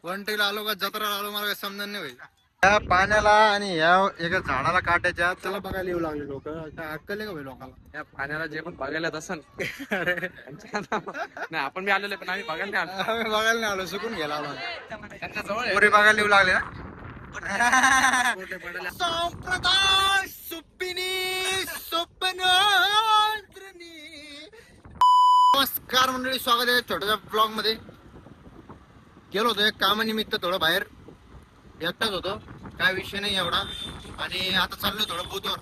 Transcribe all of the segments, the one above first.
वंटीला आलो का जत्रा आलो मला काही समजून नाही भाई. या पाण्याला आणि या एका झाडाला काटायच्या त्याला बघायला येऊ लागले लोक. काय अक्कल आहे का भाई लोकांना? या पाण्याला जे पण बघायला तसं नाही, आपण बी आलेलो पण आम्ही बघायला नाही आलो. आम्ही बघायला नाही आलो, सुकून गेला आलो. त्यांच्या जवळ पोरी बघायला येऊ लागले ना. संप्रदाय सुप्पिनी स्वप्नांतरणी. नमस्कार मंडळी, स्वागत आहे छोट्याशा ब्लॉग मध्ये. गेलो होतो एक कामानिमित्त थोडं बाहेर, एकटाच होतो, काय विषय नाही एवढा. आणि आता चाललोय थोडं बुधवर,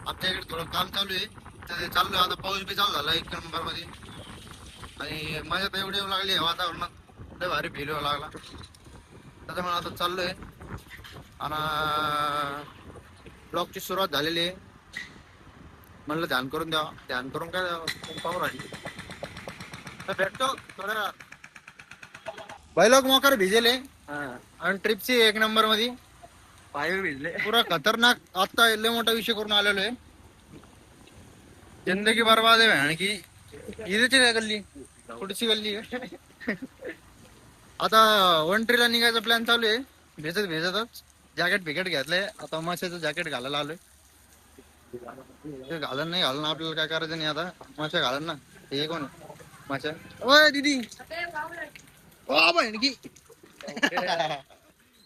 आमच्या इकडे थोडं काम चालू आहे तर चाललोय. आता पाऊस बी चालू झाला 1 नंबर मध्ये आणि मजा तर एवढी येऊ लागली वातावरणात, लय भारी फील व्हायला लागला. त्याच्यामुळे आता चाललोय आणि ब्लॉगची सुरुवात झालेली आहे. म्हणलं ध्यान करून द्यावा, ध्यान करून काय पाहू राहिली तर भेटतो थोड्या. बैलोक मोकार भिजेले आणि ट्रिपची 1 नंबर मध्ये पाय भिजले. पुरा खतरनाक. आता लय मोठा विषय करून आलेलो आहे. जिंदगी बर्बाद आहे आणखी. इथेची काय गल्ली, पुढची गल्ली आहे. आता वंट्रीला निघायचा प्लॅन चालू आहे. भेजतच जॅकेट फिकेट घेतलंय. आता माशाचं जॅकेट घालायला आलोय. ते घालन नाही घालून आपल्याला काय करायचं नाही. आता माशा घालन ना. हे कोण माशा? ओय दीदी, ओ बहीण की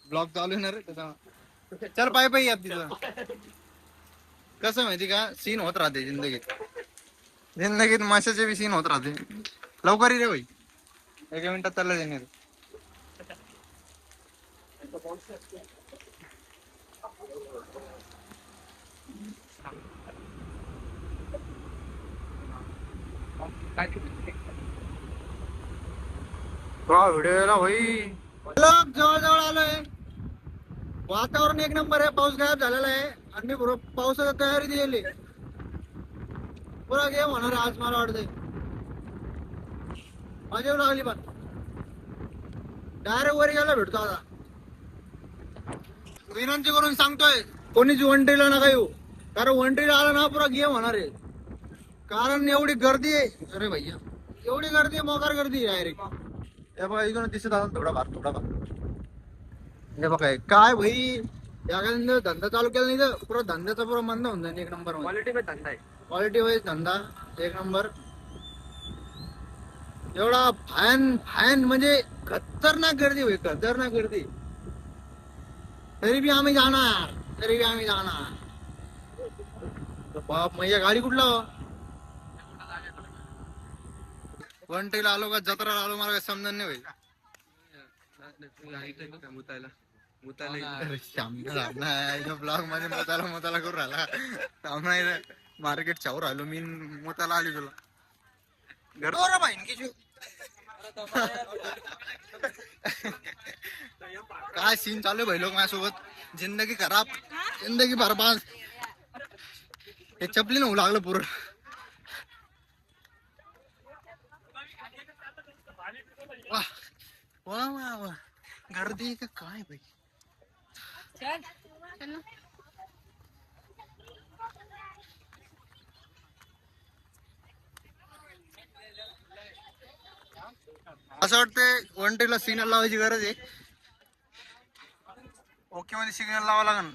ब्लॉग चालू आहे ना रे त्याचा. चल पाय पाय यात तिथं. कसं माहिती का, सीन होत राहते जिंदगीत. जिंदगीत माशाचे बी सीन होत राहते. लवकर ये रे भाई, 1 मिनिटात चालला जाणार. व्हिडिओ भाई जवळ जवळ आलोय. वातावरण 1 नंबर आहे. पाऊस गायब झालेला आहे आणि पावसाची तयारी दिली. पुरा गेम होणार आज मला वाटतंय. मजा येऊ लागली पण डायरेक्ट वर गेला भेटतो. आता विनंती करून सांगतोय, कोणीच वंट्रीला नका येऊ, कारण वंट्रीला आला ना पुरा गेम होणार आहे. कारण एवढी गर्दी आहे. अरे भैया एवढी गर्दी आहे, मोकार गर्दी आहे डायरेक्ट. हे बघा इकडून दिसत आला थोडा भार. हे बघा काय भाई, या धंदा चालू केला नाही तर पुरा धंद्याचा पुरा मंद होऊन जाईल 1 नंबर. क्वालिटी मध्ये धंदा आहे. क्वालिटी वाईज धंदा 1 नंबर. एवढा फॅन म्हणजे खतरनाक गर्दी होईल, खतरनाक गर्दी. तरी बी आम्ही जाणार. बाप मैया, गाडी कुठला हो? वंटीला आलो का जत्रा आलो मला काही समजून नाही भाई. ब्लॉग मध्ये मोताला करून राहिला. मार्केट चावर राहिलो मी, मोताला आली तुला घर बहीण. काय सीन चालू आहे भाई लोक माझ्यासोबत. जिंदगी खराब, जिंदगी बर्बाद. हे चपली होऊ लागलं पूर्ण. वा गर्दी का काय भाई. असं वाटतंय वंटीला सिग्नल लावायची गरज आहे. ओके मध्ये सिग्नल लावा लागल,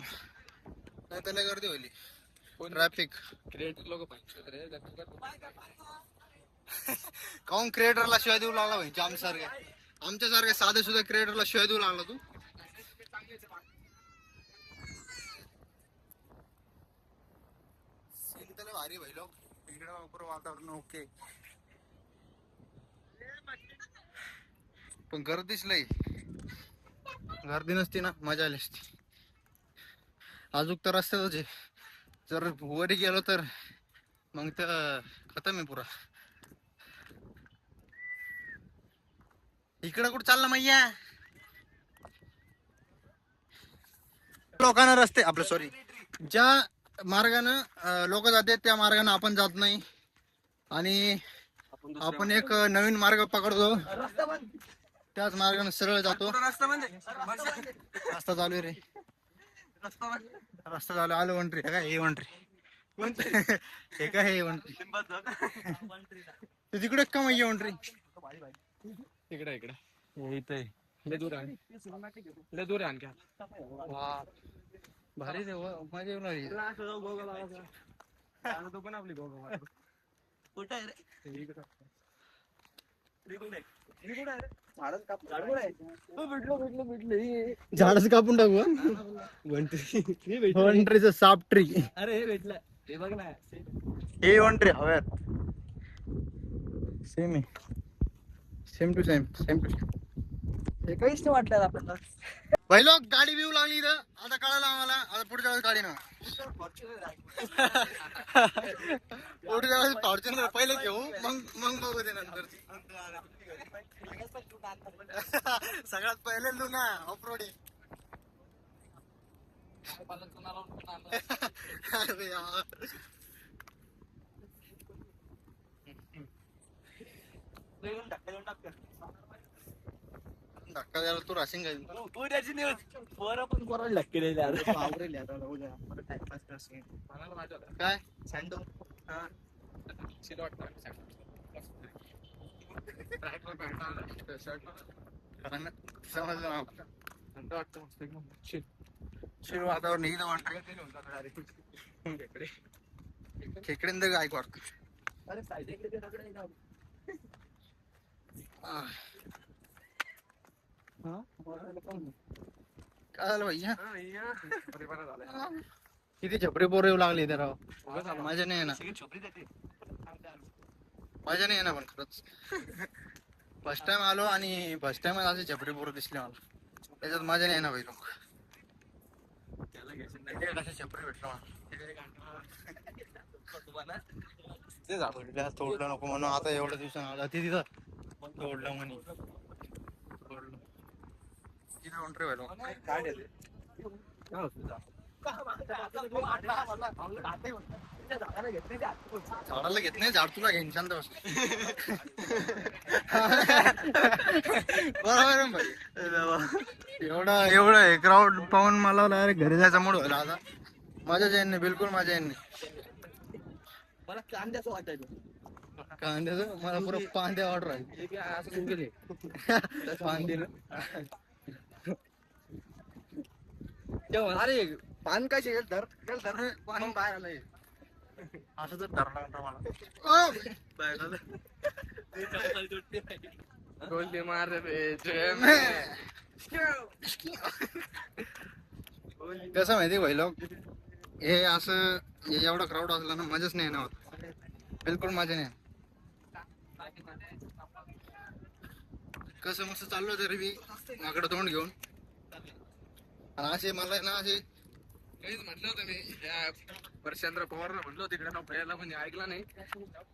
नाही त्याला गर्दी होईल. ट्रॅफिक क्रिएटर लोक काऊन क्रिएटरला शिवाय देऊ लागला भाई. आमच्या सारखे साधे सुद्धा क्रिएटरला शिवाय देऊ लागला तू. सीन त्याला भारी भाई लोक. इकडे वातावरण ओके, पण गर्दीच लई. गर्दी नसती ना मजा आली असती. अजून तर रस्त्यातच आहे. जर वरी गेलो तर मग तर खतम आहे पुरा. इकडं कुठं चालला मैया? लोकांना रस्ते आपलं सॉरी, ज्या मार्गानं लोक जाते त्या मार्गाने आपण जात नाही आणि आपण एक नवीन मार्ग पकडतो, त्याच मार्गाने सरळ जातो. रस्ता चालू आहे रे, रस्ता चालू. आलो वंट्री. काय हे वंट्री हे काय हे वंट्री तिकडे का मैया वंट्री. इकडे इथं लय दूर आहे लय दूर आहे आणखी वा भारी रे मजा येऊन राहिली. तो पण आपली गोगा कुठं आहे रे झाडच कापून टाकू वन ट्रीचं साप ट्री. अरे हे भेटलं हे बघ ना हे वन ट्री हव्यात सेम आहे same to same same to same. हे काहीच नाही वाटलं आपल्याला भाई लोक गाडी विऊ लागली इथं आता कळालं आम्हाला आता पुढच्या वेळेस गाडी ना पुढच्या वेळेस फॉर्च्युनर पहिले घेऊ मग बघू ते नंतर. सगळ्यात पहिले लुना ऑफरोडिंग. अरे यार धक्का द्यायला तू राशीन काय उद्याची न्यूज पोरं पण पोराला धक्के दिले काय सँडो समजलं शिर वातावरण इथं वाटत खेकड्यांदा काय वाटत. अरे साईड काय झालं भैया किती झपरे पोर येऊ लागले तर मजा नाही येणार मजा नाही येणार पण खरंच फर्स्ट टाइम आलो आणि फर्स्ट टाइम असे झपरे पोर दिसले मला त्याच्यात मजा नाही येणार भाई लोक कसे झपरे भेटलो ते झालं तोडलं नको म्हणून आता एवढ्या दिवसानं आला ते तिथं तोडलं म्हणे झाडाला घेत नाही झाड तुला घेईन शांत बस. बरोबर भाई एवढं हे क्राऊड पाहून मला घरी जायचा मूड व्हायला आता. मजा येईन नाही बिलकुल मजा येईन नाही. मला कांद्याचं वाटायचं कांद्याचं मला पुरं पांद्या ऑर्डर आहे असं गेले पांदीनं अरे पान काय शेल धर पाणी बाहेर आलंय असं तर धरला मला गोल्डी मार कसं माहिती भाई लोक हे असं एवढं क्राऊड असलं ना मजाच नाही येणार बिलकुल मजा नाही. कसं मस्त चाललो तरी मी माकडं तोंड घेऊन आणि असे मला ना असे म्हटलं होतं मी वर्षांद्र पवारला म्हटलं होतं तिकडे ना भयाला म्हणजे ऐकला नाही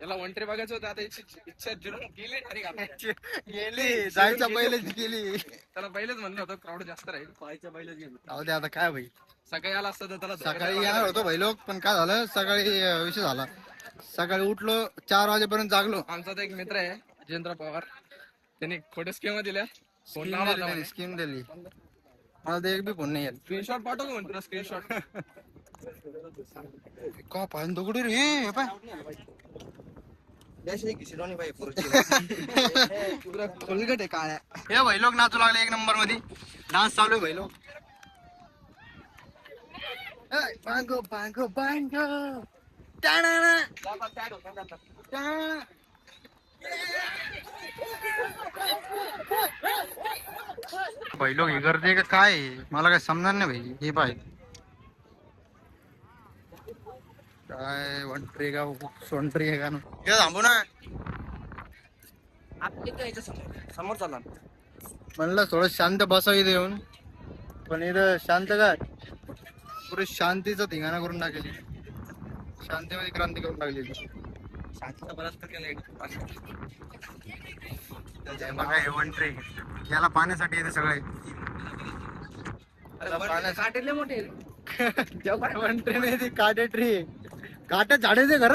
याला वंटरी बघायचं होतं आता इच्छा जिरून गेली गेली जायच्या पहिलेच गेली त्याला पहिलेच म्हणलं होतं क्राऊड जास्त राहील पाहायच्या पहिलेच गेलो जाऊ दे आता काय भाई सकाळी आला असतं तर त्याला सकाळी येणार होतो भाई लोक पण काय झालं सकाळी विषय झाला सकाळी उठलो 4 वाजेपर्यंत जागलो. आमचा तर एक मित्र आहे राजेंद्र पवार त्याने खोटे स्कीम दिल्या फोन लावला होता स्कीम दिली मला ते एक बी फोन नाही येत. स्क्रीनशॉट पाठवतो म्हणतो स्क्रीनशॉट का पाहिजे दगडी रे पाय खोलगट आहे काळ्या हे भाई लोक नाचू लागले 1 नंबर मध्ये डान्स चालू आहे भाई लोक. बांगो बांगो बांगो भाई लोक हे करते का काय मला काय समजणार नाही भाई. हे पाय काय वंट्री का सोंट्री आहे का ना हे थांबू ना समोर चालला म्हणलं थोडं शांत बसावं इथे येऊन पण इथं शांत काय पुरे शांतीचं ठिकाणा करून टाकली शांतीमध्ये क्रांती करून टाकली शांतता बराच केलं बघा हे वंट्री याला पाण्यासाठी येते सगळे काटेले मोठे वंट्री नाही ती काटे ट्री काट्या झाडाचे घर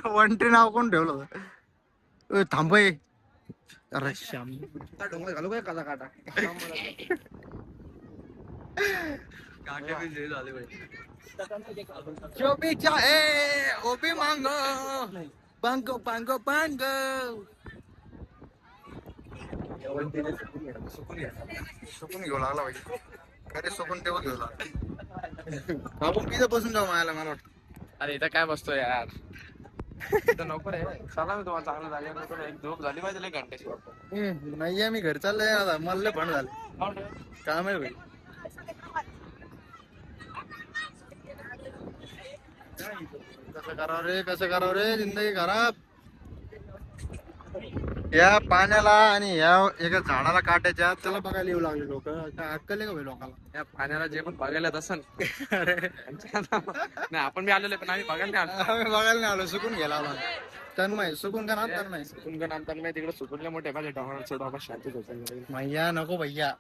वंट्री नाव कोण ठेवलं होतं थांबय अरे श्याम डोंगर घालू काय काचा काटा जो भी चाहे वो भी मांगो बांगो बांगो बांगो सुकून घेऊ लागला पाहिजे. खरे सुकून तेव्हा घेऊ लागला. आपण तिथं बसून जाऊ मला वाटतं. अरे इथं काय बसतो यार. इथं नको रे. चला मी तुम्हाला चांगलं जागेवर एक झोप झाली पाहिजे एक घंट्याची. नाही आहे, मी घर चाललंय आता. मला लय पण झालं काम आहे भाई. कसं करावं रे जिंदगी खराब. या पाण्याला आणि या एका झाडाला काटायच्या त्याला बघायला येऊ लागले लोक. काय अक्कल आहे का भाई लोकांना? या पाण्याला जे पण बघायला असन नाही आपण बी आलेलो पण आम्ही बघायला नाही आलो. आम्ही बघायला नाही आलो, सुकून गेला आलो. तन्मय सुकून का ना तन्मय. सुकून गण आणताना मी तिकडे सुकूनले मोठे माझ्या डोंगराचं डोंगर शांतीत होतं. भैया नको भैया.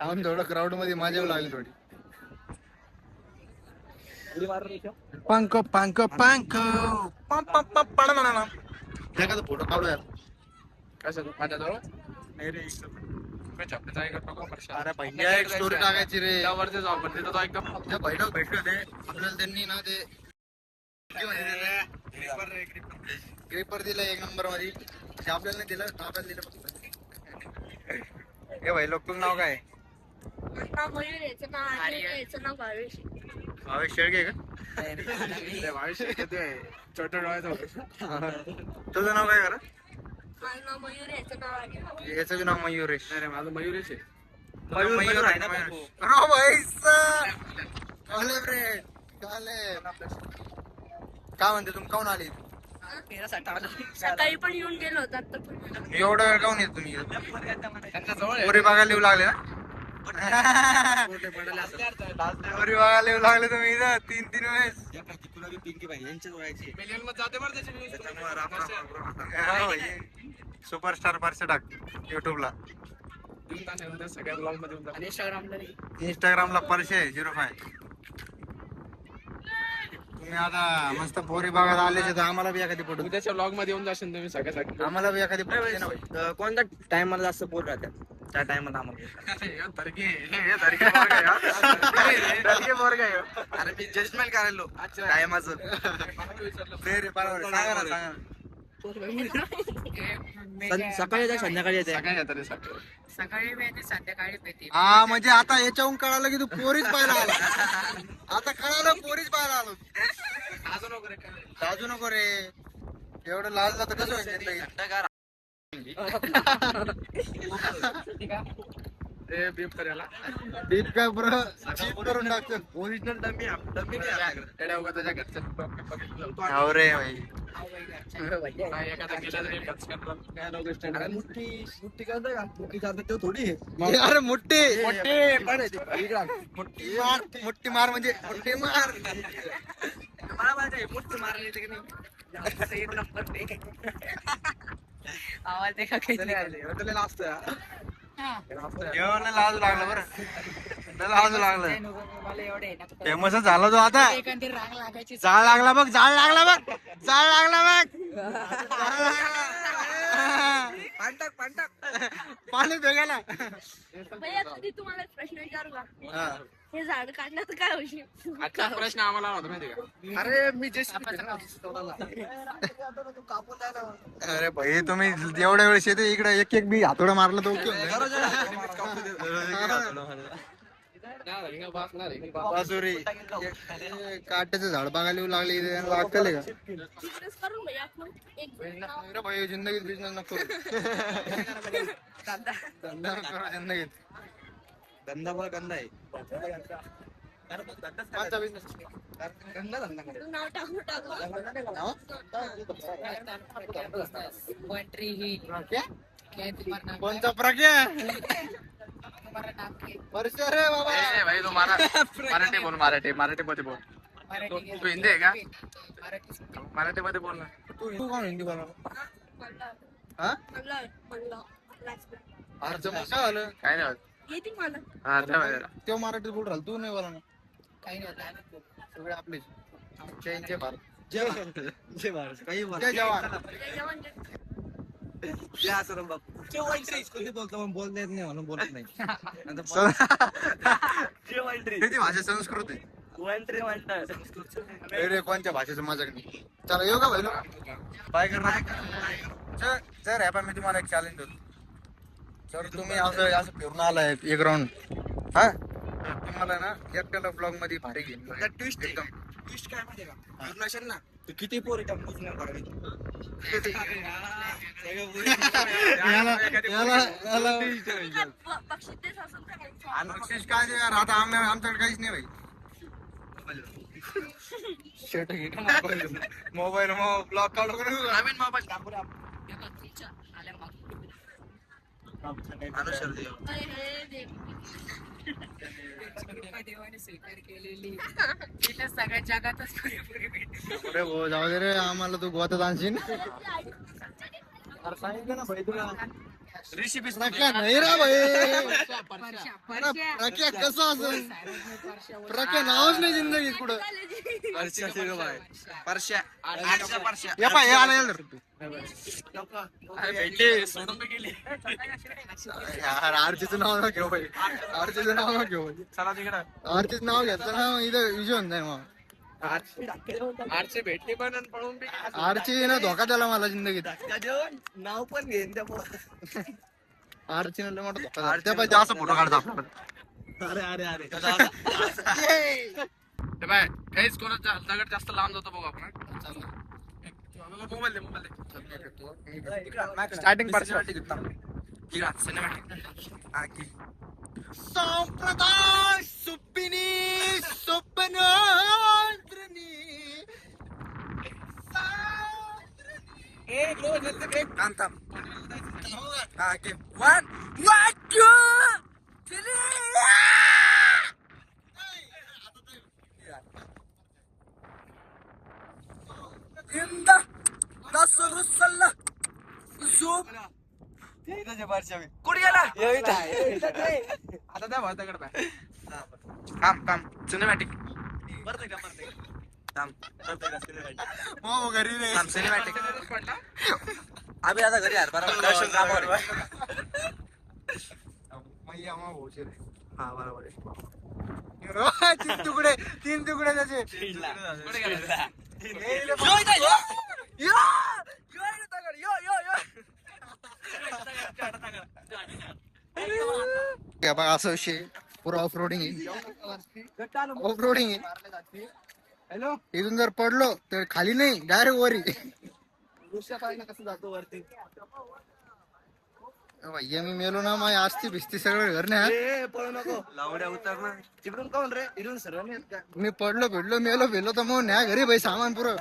आम्ही थोडं क्राऊड मध्ये माझ्या येऊ लागली थोडी. पंख पंख पंख एखादा फोटो काढू यार. कसं माझ्याजवळ नाही रे छपडीचा एक नको प्रश्न. अरे भैया एक स्टोरी टाकायची रे. त्यावरती जाऊ पण तिथं तो एकदम त्या बैठक भेटले होते आपल्याला. त्यांनी ना ते ग्रिपर दिलं 1 नंबर मध्ये. ते आपल्याला नाही दिलं, आपल्याला दिलं फक्त. हे भाई लोक तुझं नाव काय? मयूर याचं नाव आहे, याचं नाव भावेश. भावेश शेळके का? छोट्या डोळ्याचं तुझं नाव काय करा? माझं नाव मयूर याचं नाव आहे. याचं बी नाव मयूर आहे. नाही रे माझं मयूरच आहे. मयूर आहे ना. अरे भाई काले रे काले. काय म्हणते तुम्ही काऊन आले? सकाळी पण येऊन गेलो होतो आता पण. एवढा वेळ काऊन येत तुम्ही? त्यांच्या जवळ पोरी बघायला येऊ लागले ना? पोरी बघायला येऊ लागले तुम्ही इथं 3-3 वेळेस. मिलियन मध्ये जाते बरं त्याची सुपरस्टार परसे टाक युट्यूबला. सगळ्या ब्लॉग मध्ये इंस्टाग्रामला परसे 05. तुम्ही आता मस्त पोरी बघायला आले तर आम्हाला बी एखादी फोटो. उद्याच्या ब्लॉग मध्ये येऊन जाशील तुम्ही सगळ्या आम्हाला बी एखादी फोटो दे ना भाई. कोणत्या टायमाला जास्त पोर राहतात त्या टायमाला आम्हाला अरे मी जजमेंट करायलो टायमाचं. दे रे, बरोबर आहे. सांगा ना, सांगा ना. सकाळी येते संध्याकाळी येते. सगळ्या येतात रे सगळं. सकाळी पेते संध्याकाळी पेते. हा म्हणजे आता याच्याहून कळालं की तू पोरीच पाहायला आला. आता कळालं पोरीच पाहायला आलो. लाजू नको रे. एवढं लाजला तर कसं व्हायचं? ते बीप करायला डीप काय बरं चीप करून टाकतो. ओरिजिनल डमी डमी एवढ्या उगा त्याच्या घरच्या हो रे भाई. नाही एखादा गेला तरी गच्च करतात. मुठ्ठी करताय का मुठ्ठी करतात तो थोडी अरे मुट्टी मुठ्ठी मुट्टी मार म्हणजे मुट्टी मार. मला माहिती मुठ्ठी मारली की नाही एक नंबर आवाज देखा एवढं लाजू लागलं बरं. लाजू लागलं. फेमसच झाला तो आता. रांग लागायची. जाळ लागला बघ. जाळ लागला बघ. जाळ लागला बघ. पाणी भेगायला. भैया कधी तुम्हाला एक प्रश्न विचारू का? हा. हे झाड काढलं तर काय होईल? आजचा प्रश्न आम्हाला होता माहिती का? अरे मी जस्ट अरे भाई तुम्ही एवढ्या वेळेस येते इकडे एक एक बी हातोडा मारला तर ओके बासुरी. काट्याचं झाड बघायला येऊ लागले इथे. यांना अक्कल आहे का? बिझनेस करून भैया आपण एक अरे भाई जिंदगीत बिझनेस नको करू. धंदा नको करू जिंदगीत. धंदा बघा गंदा आहे. कोणता business? तू नाव टाकू कोणता प्रज्ञा? वर्ष रे बाबा. ए भाई तू मराठी बोल. मराठी मध्ये बोल. तू हिंदी आहे का? मराठी मध्ये बोल ना. तू कोण हिंदी बोला? हा अरे जमून काय झालं? काय नाही होत. येते मला हा ठेवा. तो मराठीत बोल राहिला तू नाही बोला ना. काही नाही सगळे आपले जय भारत. जय महाराज काही जय जवान. बोलतो पण बोलता येत नाही म्हणून बोलत नाही. किती भाषा संस्कृत आहे रे. कोणत्या भाषेचं माझ्याकडे. चला येऊ का भाई? बाय कर. जर ह्या मी तुम्हाला एक चॅलेंज देतो. जर तुम्ही असं असं फिरून आलाय एक राऊंड, हा तर तुम्हाला ना एकट्याला ब्लॉग मध्ये भारी घेईन ट्विस्ट एकदम. ट्विस्ट काय माहिती का फिरून असेल ना तू किती पोरी टाकून नाही बघायची. बक्षीस देत असेल तर मग आणि बक्षीस काय देणार आता आमच्याकडे काहीच नाही भाई. शर्ट घे का मोबाईल ब्लॉग काढू का नको? नवीन मोबाईल हे देख. सगळ्या जगातच पोरी भेटते. अरे हो जाऊ दे रे आम्हाला तू गोवात आणशील. रेसिपी प्रख्या नाही रे भाई. प्रख्या कसं असेल प्रख्या नावच नाही जिंदगी कुठं. या पाय हे आलं भेटले सोडून गेले. यार आरतीचं नाव ना घेऊ भाई. आरतीचं नाव ना घेऊ. चला तिकडं आरतीचं नाव घेतलं ना इथं विजय होऊन जाईल मग. आरचे भेटले पण आणि पळून बी गेले. आरची ना धोका दिला मला जिंदगीत. नाव पण घेईन त्या पोरा. आरची ना लय मोठा धोका दिला. त्या पाहिजे असं फोटो काढता अरे हे बाय काहीच कोणाचा दगड जास्त लांब जातो बघू आपण. मोबाईल दे मोबाईल दे. स्टार्टिंग संप्रदाय सुपिनी स्वप्नांतरणी कुठे गेला आता त्या भाऊ दगड बाय. काम सिनेमॅटिक हो घरी रे. सिनेमॅटिक आम्ही आता घरी यार दर्शन कामावर मैया मग भाऊचे रे. हा बरोबर तीन तुकडे त्याचे. असं विषय पुरा ऑफ रोडिंग आहे. ऑफ रोडिंग आहे. हॅलो इथून जर पडलो तर खाली नाही डायरेक्ट वरी. कसं जातो वरती भैया मी मेलो ना मग आस्ती भिस्ती सगळं घर नाही. पळू नको लावड्या उतर ना तिकडून कोण रे इथून सर्व नाही का मी पडलो भिडलो मेलो भेलो तर मग न्या घरी भाई सामान पुरं.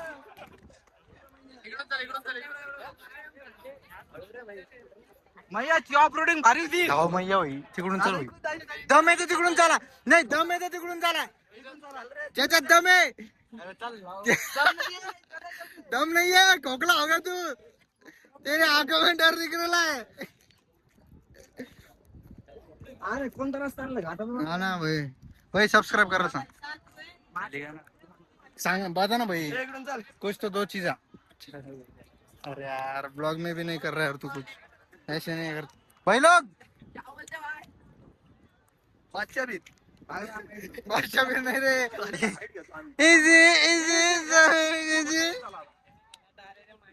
मैयाची ऑफरोडिंग भारी होती. जाऊ मैया भाई तिकडून चल भाई. दम येते तिकडून चला. नाही दम येते तिकडून चला. त्याच्यात दम आहे. दम नाही आहे खोकला होगा तू. तेरे आंखों में डर दिख रहा है. अरे कोणता रस्ता आणला घाटा हा ना भाई. भाई सब्सक्राइब करा सांग बता ना भाई. इकडून चाल कुछ तो दो चीजा. अरे यार ब्लॉग में भी नहीं कर रहा है तू कुछ ऐसे नहीं कर भाई लोग. बादशाह भी बादशाह भी नहीं रे. Easy easy easy.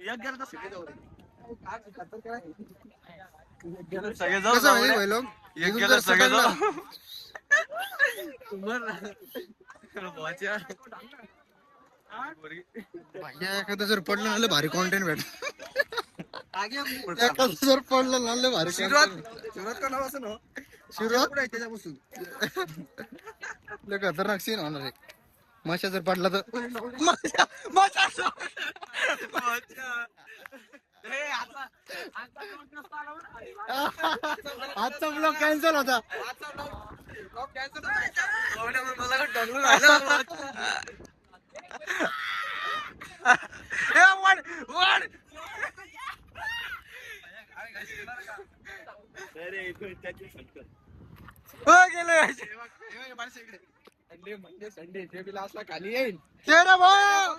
एक गेला तर सगळे जाऊ रे. कसं माहिती भाई लोग इथून जर सटकलं भाई एखादं जर पडलं ना लय भारी कॉन्टेंट भेट. एखादं जर पडलं ना लय भारी सुरुवात का नाव असं ना सुरुवात कुठे त्याच्यापासून लय खतरनाक सीन होणार आहे. माशा जर पडला तर माशा माशा आजचा ब्लॉग कॅन्सल होता. संडे जे बी लास्टला खाली येईल. तेरा भाऊ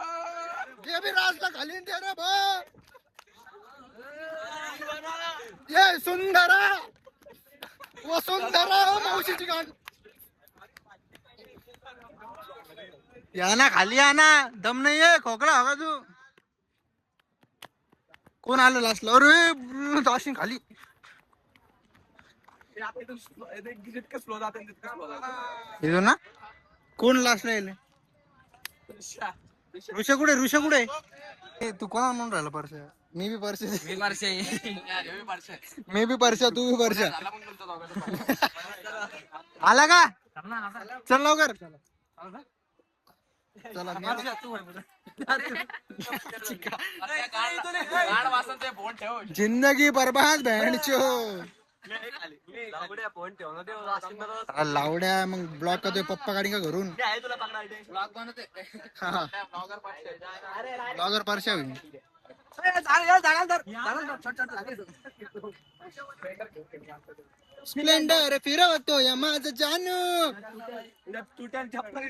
जे भी रास्ता खाली आहे, तेरा भाऊ ये सुंदरा वसुंधरा मावशीची गाण. या ना खाली या ना दम नाही आहे खोकला हवा तू. कोण आलं लास्टला? अरे जाशील खाली. जितकं स्लो जाते तितकं स्लो जाते. येतो ना. कोण लास्टला येईल? ऋषा कुठे? ऋषा कुठे? ए, तू कोणा म्हणून राहिला परश्या? मी बी परश्या. मी पारशे मी पारशे मी बी परश्या, तू बी परश्या. झाला पण तुमचा दोघांचा. आला का? चल लवकर. चला गाड वासन ते फोन ठेव. जिंदगी बर्बाद बहनचो. फोन ठेव ना ते अरे लावड्या मग ब्लॉक करतोय पप्पा गाडी का घरून. तुला पकडा ब्लॉग बनवते. हा. ब्लॉगर पाचशे. ब्लॉगर परश्या होईल. स्प्लेंडर फिरवतो या माझं जानू. तुट्यान छप्पर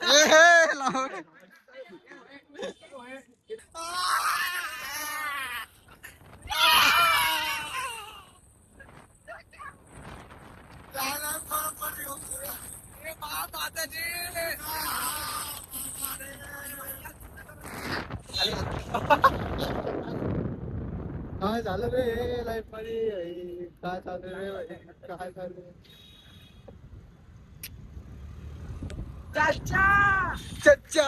ए, हे, लावड्या. काय झालं रे लाईफ मध्ये? काय चालू रे? काय चालू? चच्चा